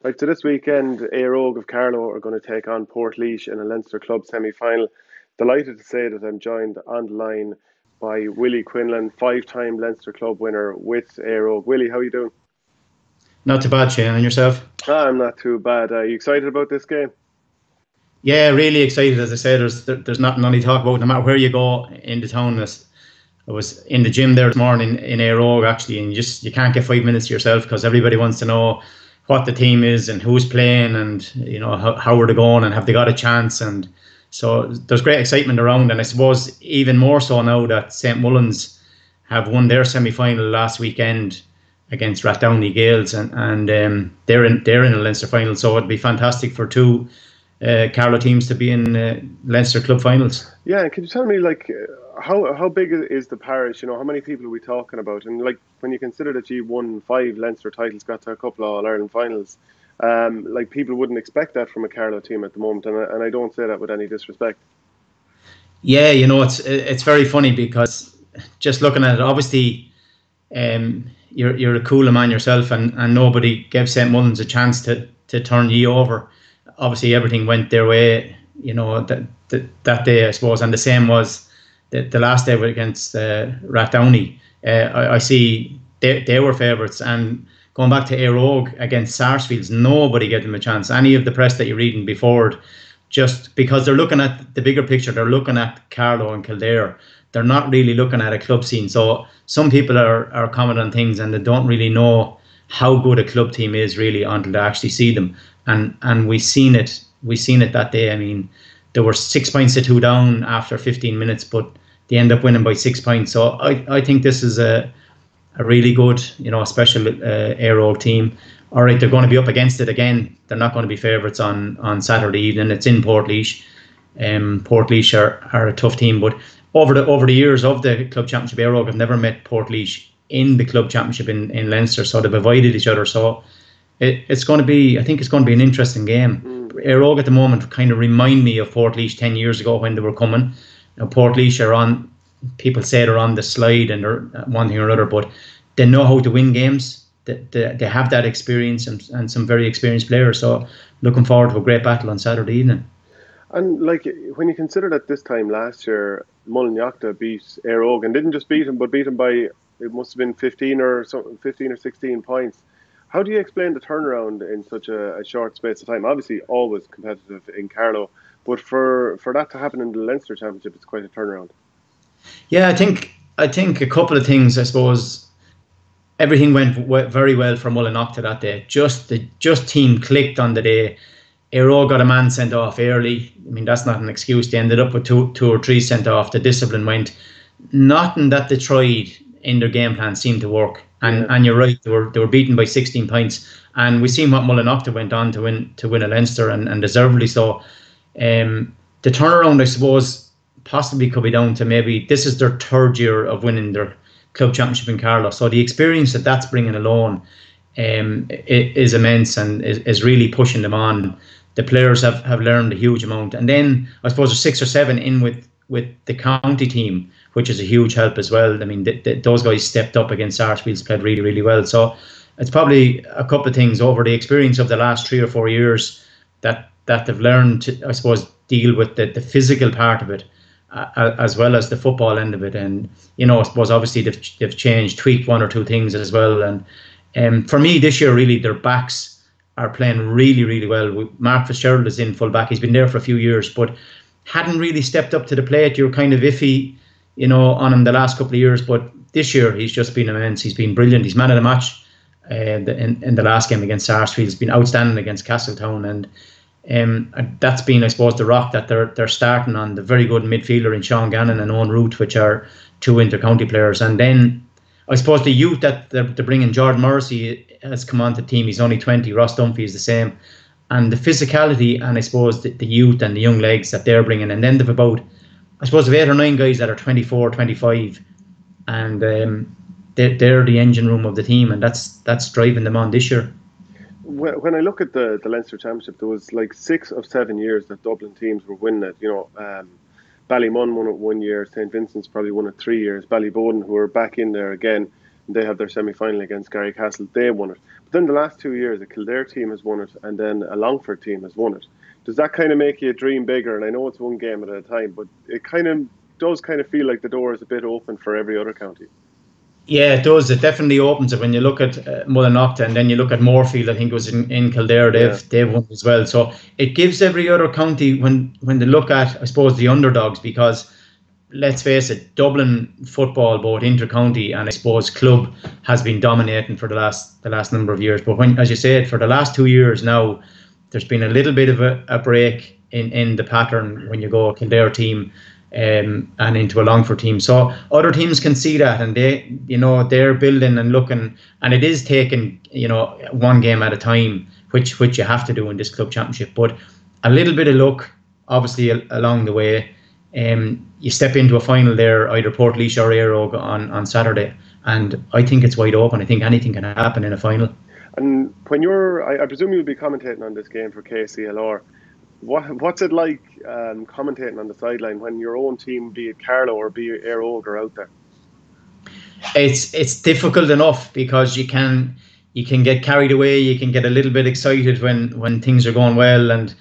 Right, so this weekend, Eire Og of Carlow are going to take on Portlaoise in a Leinster club semi-final. Delighted to say that I'm joined on the line by Willie Quinlan, five-time Leinster club winner with Eire Og. Willie, how are you doing? Not too bad, Shane. And yourself? I'm not too bad. Are you excited about this game? Yeah, really excited. As I said, there's nothing only to talk about. No matter where you go in the town, I was in the gym there this morning in Eire Og actually, and you can't get 5 minutes to yourself because everybody wants to know what the team is and who's playing and how are they going and have they got a chance. And so there's great excitement around, and I suppose even more so now that St Mullins have won their semi-final last weekend against Rathdowney Gales, and they're in a Leinster final. So it'd be fantastic for two Carlow teams to be in Leinster club finals. Yeah, and can you tell me, like, how big is the parish? How many people are we talking about? And like, when you consider that you won five Leinster titles, got to a couple of All Ireland finals, like people wouldn't expect that from a Carlow team at the moment, and I don't say that with any disrespect. Yeah, it's very funny because just looking at it, obviously, you're a cooler man yourself, and nobody gave St Mullins a chance to turn you over. Obviously, everything went their way, that day, I suppose, and the same was the last day against Rathdowney. I see they were favourites, and going back to Eire Og against Sarsfields, nobody gave them a chance. Any of the press that you're reading before it, just because they're looking at the bigger picture, they're looking at Carlow and Kildare. They're not really looking at a club scene. So some people are commenting on things and they don't really know how good a club team is really until they actually see them. And we seen it that day. I mean, there were 6 points to two down after 15 minutes, but they end up winning by 6 points. So I think this is a really good, special Eire Og team. All right, they're going to be up against it again. They're not going to be favourites on Saturday evening. It's in Portlaoise. Portlaoise are a tough team, but over the years of the club championship, Eire Og have never met Portlaoise in the club championship in Leinster, so they've avoided each other. So it's going to be, I think it's going to be an interesting game. Mm. Eire Og at the moment kind of remind me of Portlaoise 10 years ago when they were coming. Portlaoise are on. People say they're on the slide and they're one thing or another, but they know how to win games. They have that experience and some very experienced players. So looking forward to a great battle on Saturday evening. And like, when you consider that this time last year, Mullinachta beat Eire Og and didn't just beat him, but beat him by, it must have been 15 or 16 points. How do you explain the turnaround in such a short space of time? Obviously, always competitive in Carlow, but for that to happen in the Leinster Championship, it's quite a turnaround. Yeah, I think a couple of things. I suppose everything went very well for Mullinachta that day. Just team clicked on the day. Eire Og got a man sent off early. I mean, that's not an excuse. They ended up with two or three sent off. The discipline went. Nothing that they tried in their game plan seemed to work. And Yeah. and you're right, they were beaten by 16 points. And we seen what Mullinachta went on to win a Leinster and deservedly so. The turnaround, I suppose, possibly could be down to maybe this is their third year of winning their club championship in Carlow. So the experience that's bringing alone is immense and is really pushing them on. The players have learned a huge amount. And then I suppose there's 6 or 7 in with the county team, which is a huge help as well. I mean, those guys stepped up against Sarsfields, played really, really well. So it's probably a couple of things over the experience of the last 3 or 4 years that they've learned to, I suppose, deal with the physical part of it as well as the football end of it. And, I suppose obviously they've changed, tweaked one or two things as well. And for me this year, really, their backs are playing really, really well. Mark Fitzgerald is in full back. He's been there for a few years, but hadn't really stepped up to the plate. You're kind of iffy, on him the last couple of years. But this year, he's just been immense. He's been brilliant. He's man of the match in the last game against Sarsfield. He's been outstanding against Castletown. And that's been, I suppose, the rock that they're starting on. The very good midfielder in Sean Gannon and Owen Root, which are two inter-county players. And then I suppose the youth that they're bringing, Jordan Morrissey has come onto the team. He's only 20. Ross Dunphy is the same. And the physicality and I suppose the youth and the young legs that they're bringing. And then they've about, I suppose, they've 8 or 9 guys that are 24, 25. And they're the engine room of the team. And that's driving them on this year. When I look at the Leinster Championship, there was like 6 of 7 years that Dublin teams were winning it. Ballymun won it one year, St Vincent's probably won it 3 years, Ballyboden, who are back in there again, They have their semi-final against Garrycastle. They won it. But then the last 2 years, a Kildare team has won it, and then a Longford team has won it. Does that kind of make you dream bigger? And I know it's one game at a time, but it kind of does kind of feel like the door is a bit open for every other county. Yeah, it does. It definitely opens it when you look at Mullinockta, and then you look at Moorfield. I think it was in Kildare. They've won as well. So it gives every other county when they look at, I suppose, the underdogs, because let's face it, Dublin football, both inter-county and I suppose club, has been dominating for the last number of years. But when, as you said, for the last 2 years now, there's been a little bit of a break in the pattern when you go a Kildare team and into a Longford team. So other teams can see that, and they're building and looking, and it is taking one game at a time, which you have to do in this club championship. But a little bit of luck, obviously, along the way. You step into a final there, either Portlaoise or Eire Og on Saturday, and I think it's wide open. I think anything can happen in a final. And when I presume you'll be commentating on this game for KCLR. What's it like commentating on the sideline when your own team, be it Carlow or be it Eire Og, are out there? It's difficult enough, because you can get carried away. You can get a little bit excited when things are going well, and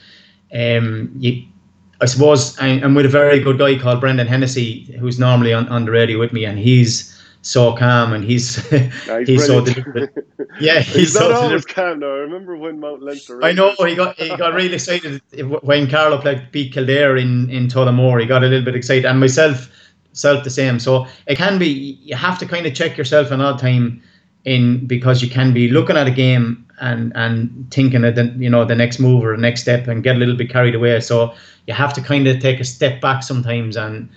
I suppose I'm with a very good guy called Brendan Hennessy, who's normally on the radio with me, and he's so calm, and he's so deliberate. Yeah, he's not always calm now. I remember when Mount Leinster. I know he got really excited when Carlow beat Kildare in Tullamore. He got a little bit excited, and myself the same. So it can be, you have to kind of check yourself an odd time because you can be looking at a game and thinking of the next move or the next step, and get a little bit carried away. So you have to kind of take a step back sometimes and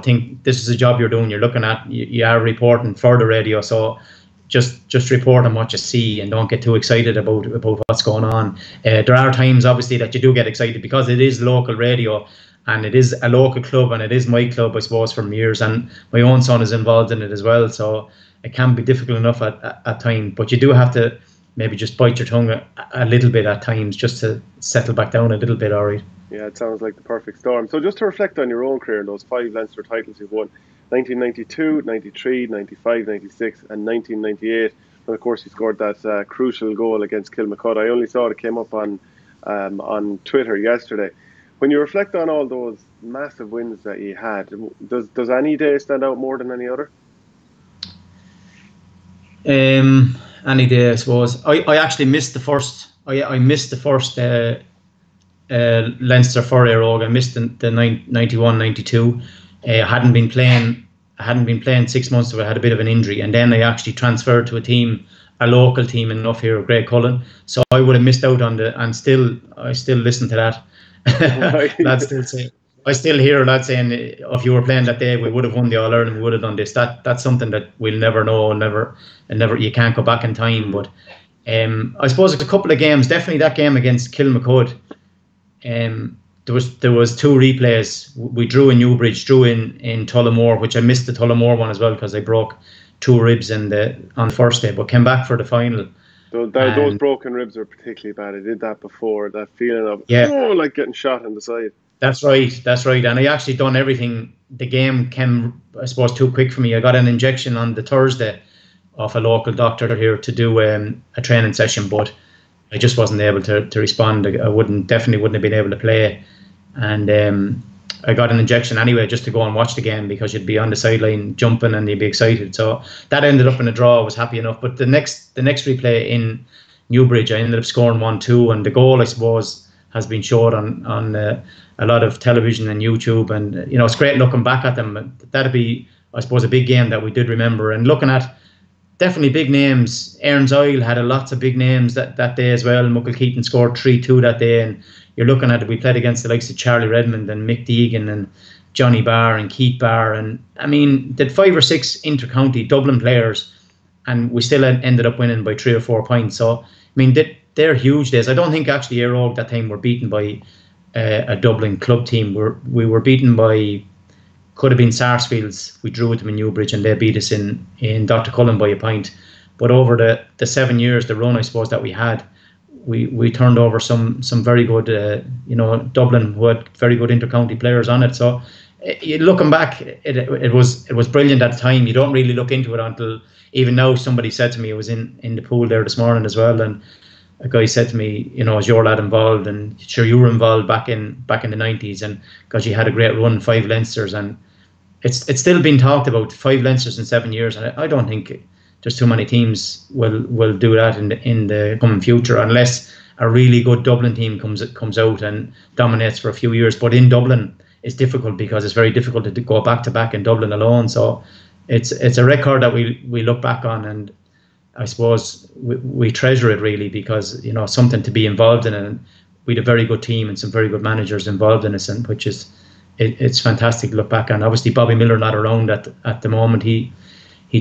think this is a job you're doing. You're looking at, you are reporting for the radio, so just report on what you see and don't get too excited about what's going on. There are times obviously that you do get excited because it is local radio and it is a local club, and it is my club, I suppose, from years, and my own son is involved in it as well, so it can be difficult enough at times, but you do have to maybe just bite your tongue a little bit at times, just to settle back down a little bit. All right. Yeah, it sounds like the perfect storm. So just to reflect on your own career, those 5 Leinster titles you've won, 1992, 93, 95, 96 and 1998. And of course you scored that crucial goal against Kilmacud. I only saw it came up on Twitter yesterday. When you reflect on all those massive wins that you had, does any day stand out more than any other? Any day, I suppose. I actually missed the first. I missed the first Leinster for Eire Og. I missed the 91-92. I hadn't been playing 6 months ago. I had a bit of an injury, and then I actually transferred to a local team in Enough here, Grey Cullen. So I would have missed out on I still listen to that. Lads still say, I still hear lads saying, if you were playing that day, we would have won the All Ireland, we would have done this. That's something that we'll never know, and never. You can't go back in time. But I suppose a couple of games, definitely that game against Kilmacud. There was 2 replays. We drew in Newbridge, drew in Tullamore, which I missed the Tullamore one as well because I broke 2 ribs on the first day, but came back for the final. Those broken ribs are particularly bad. I did that before. That feeling of like getting shot in the side. That's right. And I actually done everything. The game came, I suppose, too quick for me. I got an injection on the Thursday off a local doctor here to do a training session, but I just wasn't able to respond. I definitely wouldn't have been able to play. And I got an injection anyway just to go and watch the game, because you'd be on the sideline jumping and you'd be excited. So that ended up in a draw. I was happy enough. But the next replay in Newbridge, I ended up scoring 1-2, and the goal, I suppose, has been showed on a lot of television and YouTube, and it's great looking back at them. That'd be, I suppose, a big game that we did remember, and looking at definitely big names. Erin's Isle had lots of big names that day as well. Muckle Keaton scored 3-2 that day, and you're looking at it, we played against the likes of Charlie Redmond and Mick Deegan and Johnny Barr and Keith Barr, and I mean, did 5 or 6 inter-county Dublin players, and we still ended up winning by 3 or 4 points. So I mean, they're huge days. I don't think actually Eire Og that time were beaten by a Dublin club team. We were beaten by, could have been Sarsfields. We drew with them in Newbridge, and they beat us in Dr. Cullen by a point. But over the 7 years, the run, I suppose, that we had, we turned over some very good, Dublin, who had very good inter-county players on it. So looking back, it was brilliant at the time. You don't really look into it until even now. Somebody said to me, it was in the pool there this morning as well, and a guy said to me, is your lad involved? And sure, you were involved back in the 90s, and because you had a great run, 5 Leinsters, and it's still been talked about, 5 Leinsters in 7 years, and I don't think there's too many teams will do that in the coming future, unless a really good Dublin team comes out and dominates for a few years. But in Dublin, it's difficult because it's very difficult to go back to back in Dublin alone. So it's a record that we look back on, and I suppose we treasure it really, because something to be involved in, and we had a very good team and some very good managers involved in us, and which is it's fantastic to look back on. Obviously, Bobby Miller not around at the moment. He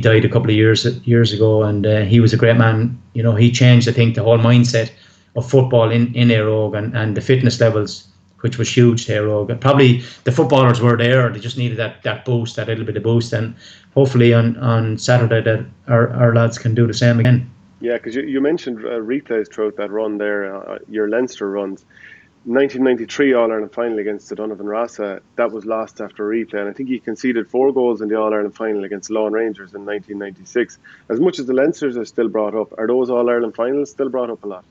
died a couple of years ago, and he was a great man. He changed, I think, the whole mindset of football in Eire Og, and the fitness levels, which was huge to Eire Og. Probably the footballers were there; they just needed that boost, that little bit of boost, and hopefully on Saturday that our lads can do the same again. Yeah, because you mentioned replays throughout that run there, your Leinster runs. 1993 All-Ireland final against the Donovan Rossa, that was lost after a replay, and I think he conceded 4 goals in the All-Ireland final against Lawn Rangers in 1996. As much as the Leinsters are still brought up, are those All-Ireland finals still brought up a lot?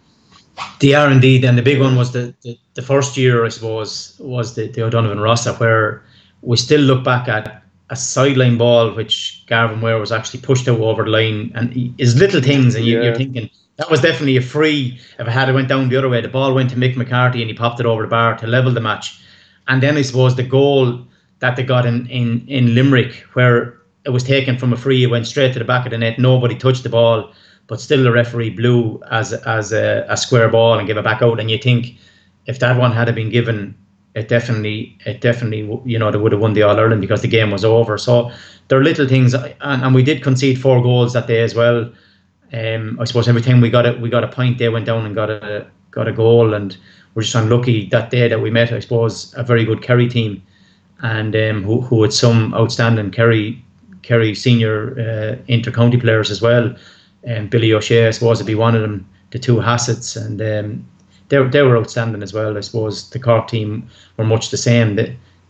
They are indeed, and the big one was the first year, I suppose, was the O'Donovan Rossa, where we still look back at a sideline ball which Garvin Ware was actually pushed out over the line, and is little things, and you're thinking that was definitely a free. If it went down the other way, the ball went to Mick McCarthy and he popped it over the bar to level the match. And then I suppose the goal that they got in Limerick, where it was taken from a free, it went straight to the back of the net, nobody touched the ball, but still the referee blew as a square ball and gave it back out. And you think if that one had been given, it definitely they would have won the All-Ireland, because the game was over. So there are little things, and we did concede 4 goals that day as well. I suppose every time we got a point, they went down and got a goal, and we're just unlucky that day that we met, I suppose, a very good Kerry team, and who had some outstanding Kerry senior inter-county players as well. Billy O'Shea, I suppose, would be one of them, the 2 Hassets, and they were outstanding as well. I suppose the Cork team were much the same.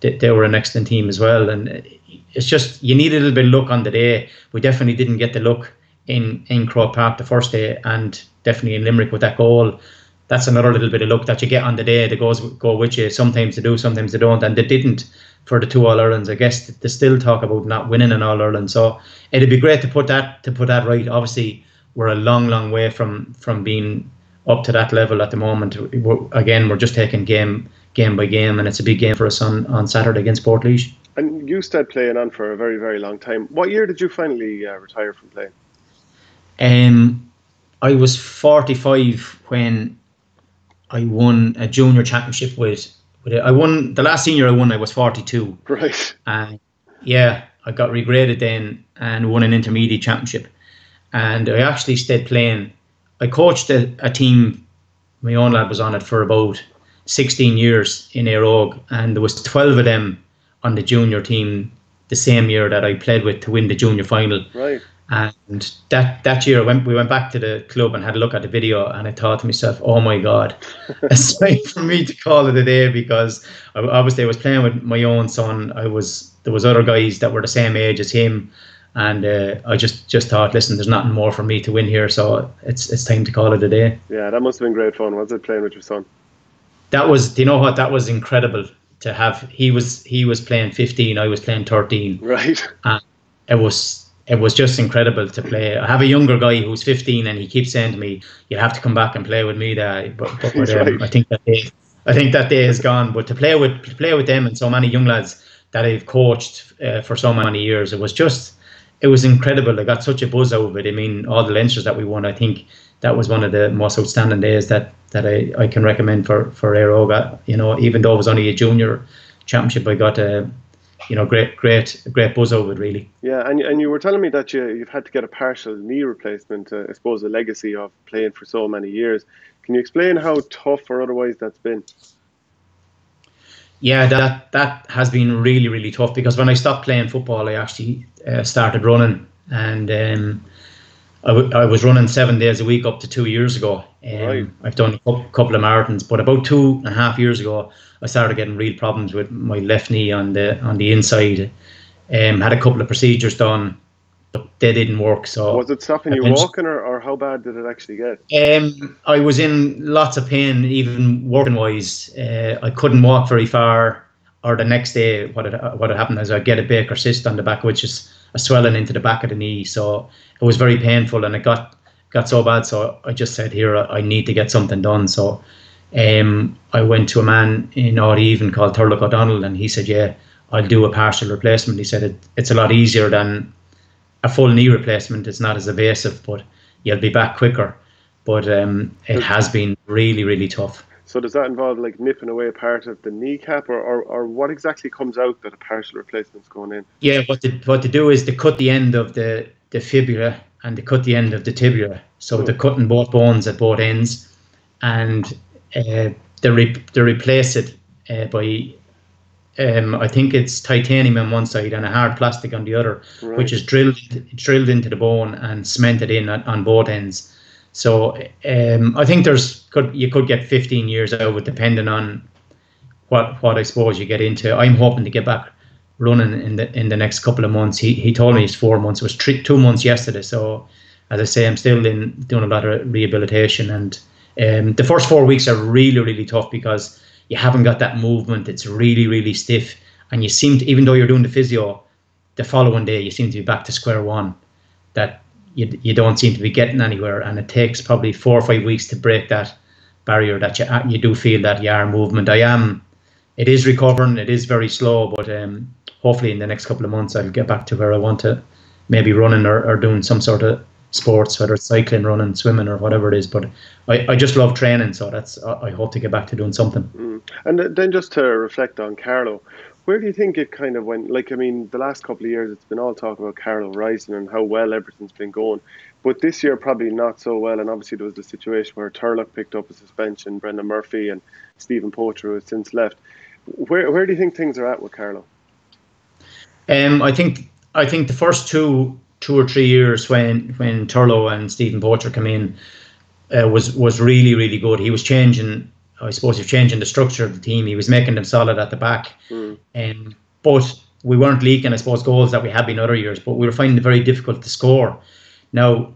They were an excellent team as well, and it's just you need a little bit of luck on the day. We definitely didn't get the luck in Croke Park the first day, and definitely in Limerick with that goal. That's another little bit of luck that you get on the day. The goals go with you. Sometimes they do, sometimes they don't, and they didn't for the 2 All-Irelands. I guess they still talk about not winning an All-Ireland, so it'd be great to put that right. Obviously, we're a long way from being up to that level at the moment. We're just taking game by game, and it's a big game for us on Saturday against Portlaoise. And you stayed playing on for a very, very long time. What year did you finally retire from playing? I was 45 when I won a junior championship with it. I won the last senior I won. I was 42. Right. Yeah, I got regraded then and won an intermediate championship. And I actually stayed playing. I coached a team. My own lad was on it for about 16 years in Eire Og, and there was 12 of them on the junior team the same year that I played with to win the junior final. Right. And that year we went back to the club and had a look at the video, and I thought to myself, oh my God, it's time for me to call it a day, because obviously I was playing with my own son. There was other guys that were the same age as him, and I just thought, listen, there's nothing more for me to win here, so it's time to call it a day. Yeah, that must have been great fun. Was it, playing with your son? That was, do you know what? That was incredible to have. He was playing 15, I was playing 13. Right. And it was just incredible to play. I have a younger guy who's 15, and he keeps saying to me, "You have to come back and play with me." But Right. I think that day is gone. But to play with them and so many young lads that I've coached for so many years, it was incredible. I got such a buzz out of it. I mean, all the Leinsters that we won, I think that was one of the most outstanding days that I can recommend for Eire Og. Even though it was only a junior championship, I got great buzz over it, really. Yeah, and you were telling me that you've had to get a partial knee replacement. I suppose a legacy of playing for so many years. Can you explain how tough or otherwise that's been? Yeah, that has been really, really tough, because when I stopped playing football, I actually started running, and I was running 7 days a week up to 2 years ago. Right. I've done a couple of marathons, but about 2.5 years ago, I started getting real problems with my left knee on the inside. Had a couple of procedures done, but they didn't work. So was it stopping you walking, or how bad did it actually get? I was in lots of pain, even working wise. I couldn't walk very far. Or the next day, what had happened is I get a Baker cyst on the back, which is a swelling into the back of the knee. So it was very painful, and it got so bad. So I just said, here, I need to get something done. So I went to a man in Eire Og called Turlough O'Donnell, and he said, yeah, I'll do a partial replacement. He said it's a lot easier than a full knee replacement. It's not as invasive, but you'll be back quicker. But it has been really, really tough. So does that involve like nipping away part of the kneecap, or what exactly comes out that a partial replacement's going in? Yeah, what they do is they cut the end of the fibula and they cut the end of the tibia. So they're cutting both bones at both ends, and they replace it by I think it's titanium on one side and a hard plastic on the other, right, which is drilled into the bone and cemented in on both ends. So I think you could get 15 years out of it, depending on what I suppose you get into. I'm hoping to get back running in the next couple of months. He told me it's 4 months. It was 2 months yesterday. So as I say, I'm still doing a lot of rehabilitation, and the first 4 weeks are really, really tough because you haven't got that movement. It's really, really stiff, and you seem to, even though you're doing the physio, the following day you seem to be back to square one. That you don't seem to be getting anywhere, and it takes probably 4 or 5 weeks to break that barrier that you do feel that you are movement. It is recovering. It is very slow, but hopefully in the next couple of months I'll get back to where I want to, maybe running or doing some sort of sports, whether it's cycling, running, swimming, or whatever it is. But I just love training, so I hope to get back to doing something. And then just to reflect on Carlow, where do you think it kind of went? Like, I mean, the last couple of years, it's been all talk about Carlow rising and how well everything's been going. But this year, probably not so well. And obviously, there was the situation where Turlough picked up a suspension, Brendan Murphy and Stephen Poitras, who has since left. Where do you think things are at with Carlow? I think the first two or 3 years when Turlough and Stephen Poitras came in was really, really good. He was changing. I suppose he's changing the structure of the team. He was making them solid at the back. But we weren't leaking, I suppose, goals that we had been other years, but we were finding it very difficult to score. Now,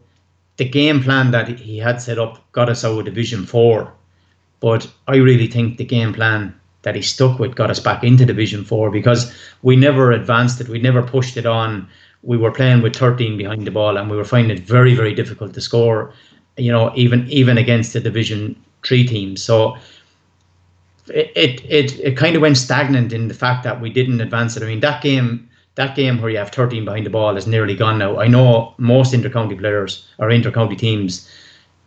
the game plan that he had set up got us out of Division 4, but I really think the game plan that he stuck with got us back into Division 4, because we never advanced it, we never pushed it on. We were playing with 13 behind the ball, and we were finding it very, very difficult to score, even against the Division 3 teams. So it kind of went stagnant in the fact that we didn't advance it. I mean, that game where you have 13 behind the ball is nearly gone now. I know most intercounty players or intercounty teams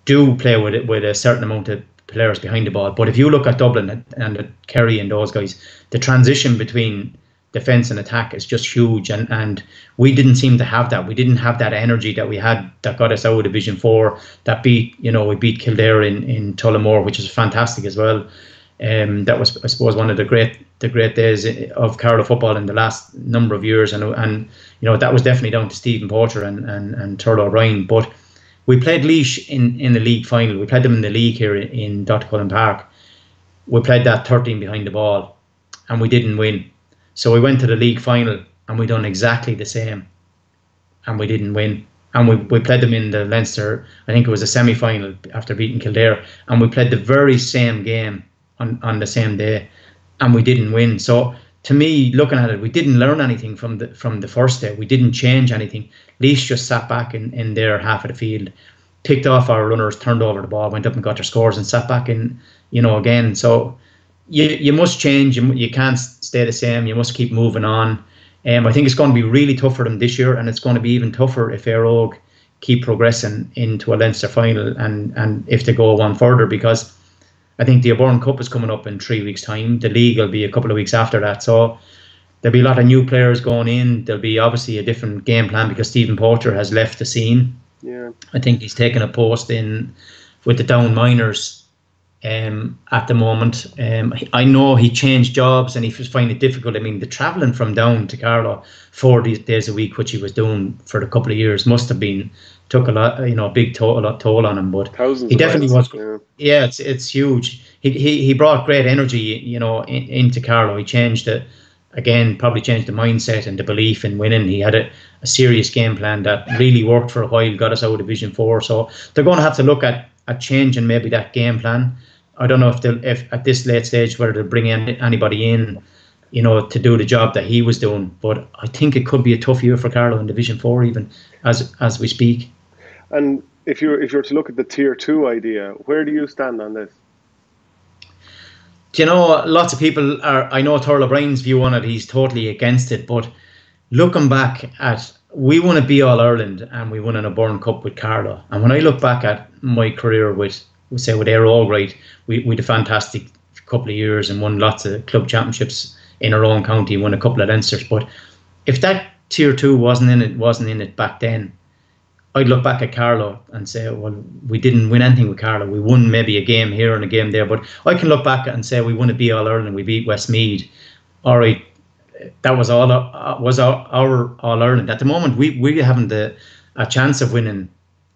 do play with a certain amount of players behind the ball, but if you look at Dublin and Kerry and those guys, the transition between defence and attack is just huge, and we didn't seem to have that. We didn't have that energy that we had that got us out of Division 4, that we beat Kildare in Tullamore, which is fantastic as well. That was, I suppose, one of the great days of Carlow football in the last number of years, and that was definitely down to Stephen Poitras and Turlough O'Brien. But we played Laois in the league final. We played them in the league here in Dr. Cullen Park. We played that 13 behind the ball, and we didn't win. So we went to the league final, and we done exactly the same, and we didn't win. And we played them in the Leinster, I think it was a semi-final after beating Kildare, and we played the very same game on the same day, and we didn't win. So to me, looking at it, we didn't learn anything from the first day. We didn't change anything. Laois just sat back in their half of the field, picked off our runners, turned over the ball, went up and got their scores, and sat back in, again. So you must change. You can't stay the same. You must keep moving on. I think it's going to be really tough for them this year, and it's going to be even tougher if Eire Og keep progressing into a Leinster final, and if they go one further, because I think the O'Byrne Cup is coming up in 3 weeks' time. The league will be a couple of weeks after that. So there'll be a lot of new players going in. There'll be obviously a different game plan because Stephen Poitras has left the scene. Yeah, I think he's taken a post in with the Down Miners at the moment. I know he changed jobs and he was finding it difficult. I mean, the travelling from down to Carlow 4 days a week, which he was doing for a couple of years, must have been took a lot, a big toll on him. But Thousands he of definitely miles. was. Yeah, it's huge. He brought great energy, into Carlow. He changed it. Again, probably changed the mindset and the belief in winning. He had a serious game plan that really worked for a while, got us out of Division 4. So they're going to have to look at changing maybe that game plan. I don't know if at this late stage whether they'll bring anybody in, to do the job that he was doing. But I think it could be a tough year for Carlow in Division 4 even as we speak. And if you're to look at the Tier 2 idea, where do you stand on this? Lots of people I know Thurl O'Brien's view on it, he's totally against it. But looking back we won a Be All Ireland and we won an O'Byrne Cup with Carlow. And when I look back at my career with Eire Og, right, we had a fantastic couple of years and won lots of club championships in our own county, won a couple of Leinsters. But if that Tier 2 wasn't in it back then, I'd look back at Carlow and say, well, we didn't win anything with Carlow. We won maybe a game here and a game there. But I can look back and say we won a Be All Ireland. We beat Westmeath. All right, that was our All Ireland. At the moment, we haven't a chance of winning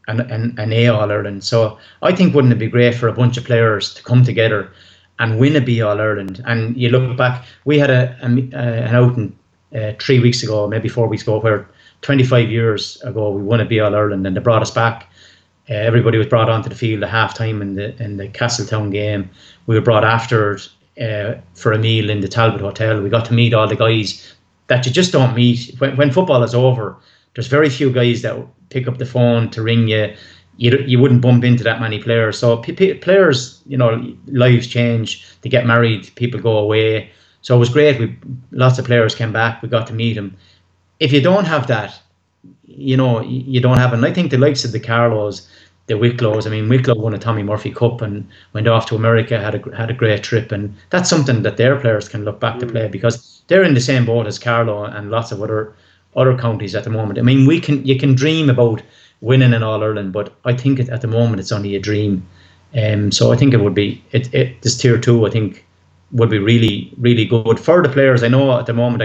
an A All Ireland. So I think wouldn't it be great for a bunch of players to come together and win a Be All Ireland? And you look back, we had an outing 3 weeks ago, maybe 4 weeks ago, where 25 years ago we won a Be All Ireland, and they brought us back. Everybody was brought onto the field at half time in the Castletown game. We were brought after for a meal in the Talbot Hotel. We got to meet all the guys that you just don't meet when football is over. There's very few guys that pick up the phone to ring you. You wouldn't bump into that many players. So players, lives change. They get married. People go away. So it was great. Lots of players came back. We got to meet them. If you don't have that, you don't have it. And I think the likes of the Carlows, the Wicklows. I mean, Wicklow won a Tommy Murphy Cup and went off to America, had a great trip, and that's something that their players can look back to play, because they're in the same boat as Carlow and lots of other counties at the moment. I mean, you can dream about winning an All Ireland, but I think at the moment it's only a dream. So I think it would be this Tier 2. I think would be really, really good for the players. I know at the moment,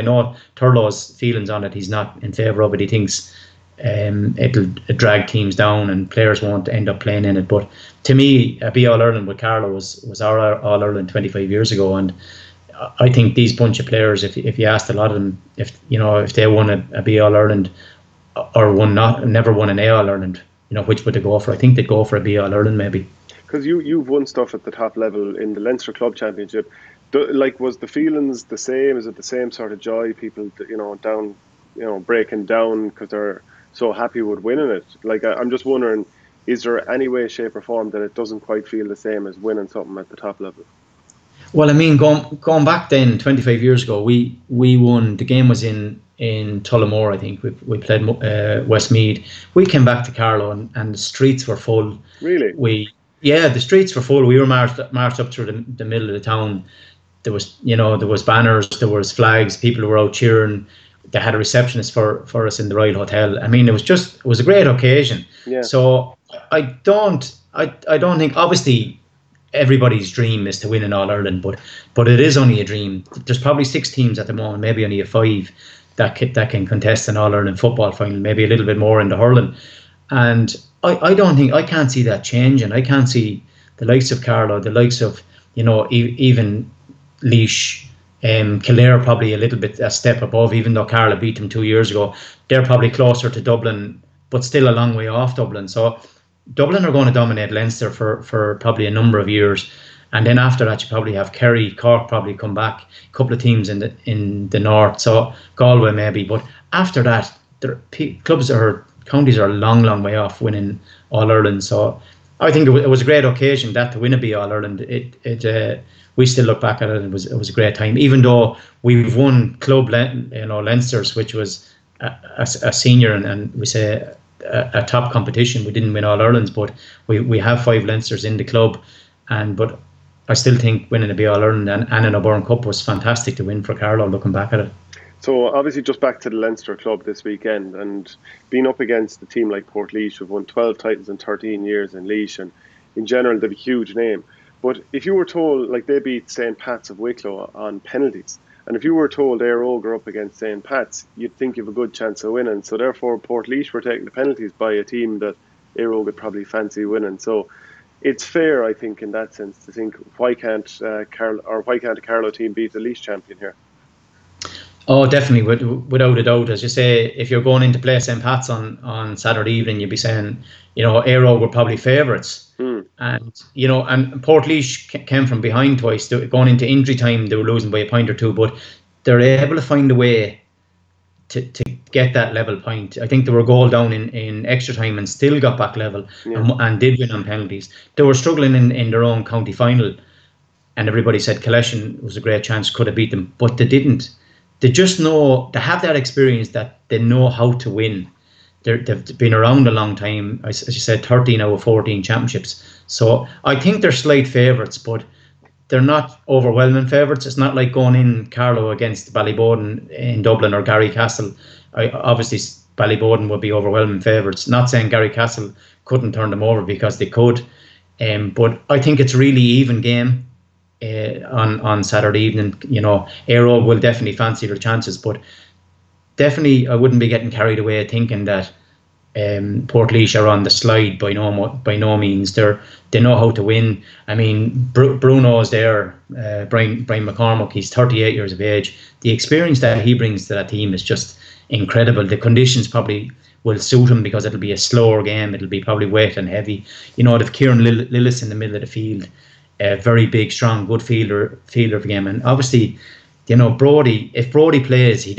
Turlough's feelings on it. He's not in favour of it. He thinks it'll drag teams down and players won't end up playing in it. But to me, a Be All Ireland with Carlow was our All Ireland 25 years ago, and I think these bunch of players, if you asked a lot of them, if they won a Be All Ireland or never won an A All Ireland, which would they go for? I think they'd go for a Be All Ireland maybe. Because you've won stuff at the top level in the Leinster Club Championship. Was the feelings the same? Is it the same sort of joy? People, down, breaking down because they're so happy with winning it. Like, I'm just wondering, is there any way, shape, or form that it doesn't quite feel the same as winning something at the top level? Well, I mean, going back then, 25 years ago, we won. The game was in Tullamore, I think. We played Westmeath. We came back to Carlow and the streets were full. Really? The streets were full. We were marched up through the middle of the town. There was banners, there was flags. People were out cheering. They had a receptionist for us in the Royal Hotel. I mean, it was a great occasion. Yeah. So I don't think, obviously, everybody's dream is to win an All Ireland, but it is only a dream. There's probably 6 teams at the moment, maybe only 5 that can contest an All Ireland football final. Maybe a little bit more in the hurling, and I can't see that changing. I can't see the likes of Carlow, the likes of even Laois, Kildare probably a step above, even though Carlow beat them 2 years ago. They're probably closer to Dublin, but still a long way off Dublin. So Dublin are going to dominate Leinster for probably a number of years, and then after that you probably have Kerry, Cork probably come back, a couple of teams in the north, so Galway maybe. But after that, counties are a long, long way off winning All Ireland. So I think it was a great occasion to win a Be All Ireland. We still look back at it. It was a great time, even though we've won club Leinsters, which was a senior and we say a top competition. We didn't win All Irelands, but we have 5 Leinsters in the club, but I still think winning a Be All Ireland and an O'Byrne Cup was fantastic to win for Carlow, looking back at it. So obviously just back to the Leinster club this weekend and being up against a team like Portlaoise, who've won 12 titles in 13 years in Laois, and in general they've a huge name. But if you were told, like, they beat St. Pat's of Wicklow on penalties, and if you were told Eire Og are up against St. Pat's, you'd think you have a good chance of winning. So therefore, Portlaoise were taking the penalties by a team that Eire Og would probably fancy winning. So it's fair, I think, in that sense, to think why can't a Carlow team beat the Laois champion here? Oh, definitely, without a doubt. As you say, if you're going into play St. Pat's on Saturday evening, you'd be saying, Eire Og were probably favourites. And, and Portlaoise came from behind twice. Going into injury time, they were losing by a point or two, but they're able to find a way to get that level point. I think they were a goal down in extra time and still got back level, and did win on penalties. They were struggling in their own county final, and everybody said Collection was a great chance, could have beat them, but they didn't. They just know, they have that experience that they know how to win. They've been around a long time, as you said, 13 out of 14 championships. So I think they're slight favourites, but they're not overwhelming favourites. It's not like going in Carlow against Ballyboden in Dublin or Garrycastle. Obviously, Ballyboden would be overwhelming favourites. Not saying Garrycastle couldn't turn them over, because they could. But I think it's really even game. On Saturday evening, Eire Og will definitely fancy their chances, but definitely I wouldn't be getting carried away thinking that Portlaoise are on the slide. By no means. They know how to win. I mean, Bruno's there, Brian McCormack. He's 38 years of age. The experience that he brings to that team is just incredible. The conditions probably will suit him, because it'll be a slower game. It'll be probably wet and heavy. They've Kieran Lillis in the middle of the field. A very big, strong, good fielder of the game. And obviously, Brody, if Brody plays, he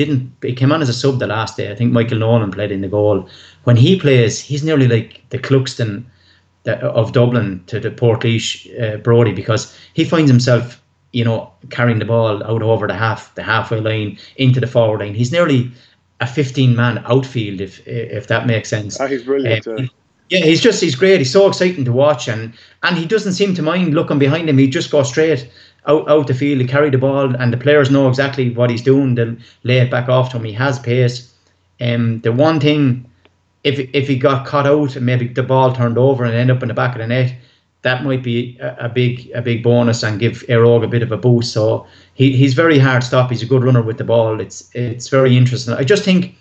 came on as a sub the last day. I think Michael Nolan played in the goal. When he plays, he's nearly like the Cluxton of Dublin to the Portlaoise Brody, because he finds himself, carrying the ball out over the halfway line into the forward line. He's nearly a 15-man outfield, if that makes sense. He's brilliant. Yeah, he's great. He's so exciting to watch, and he doesn't seem to mind looking behind him. He just goes straight out the field. He carry the ball, and the players know exactly what he's doing. They'll lay it back off to him. He has pace. The one thing, if he got caught out and maybe the ball turned over and ended up in the back of the net, that might be a big bonus and give Eire Og a bit of a boost. So he's very hard stop. He's a good runner with the ball. It's very interesting. I just think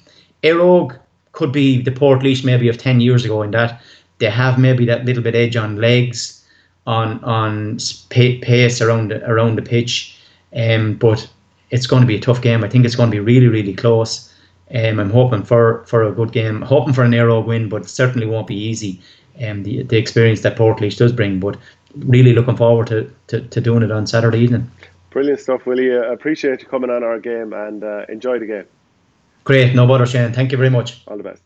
Eire Og could be the Portlaoise maybe of 10 years ago, in that they have maybe that little bit edge on legs, on pace around the pitch. But it's going to be a tough game. I think it's going to be really, really close. I'm hoping for a good game, hoping for an Eire Og win, but it certainly won't be easy. The experience that Portlaoise does bring, but really looking forward to doing it on Saturday evening. Brilliant stuff, Willie. Appreciate you coming on OurGame, and enjoy the game. Great, no bother, Shane. Thank you very much. All the best.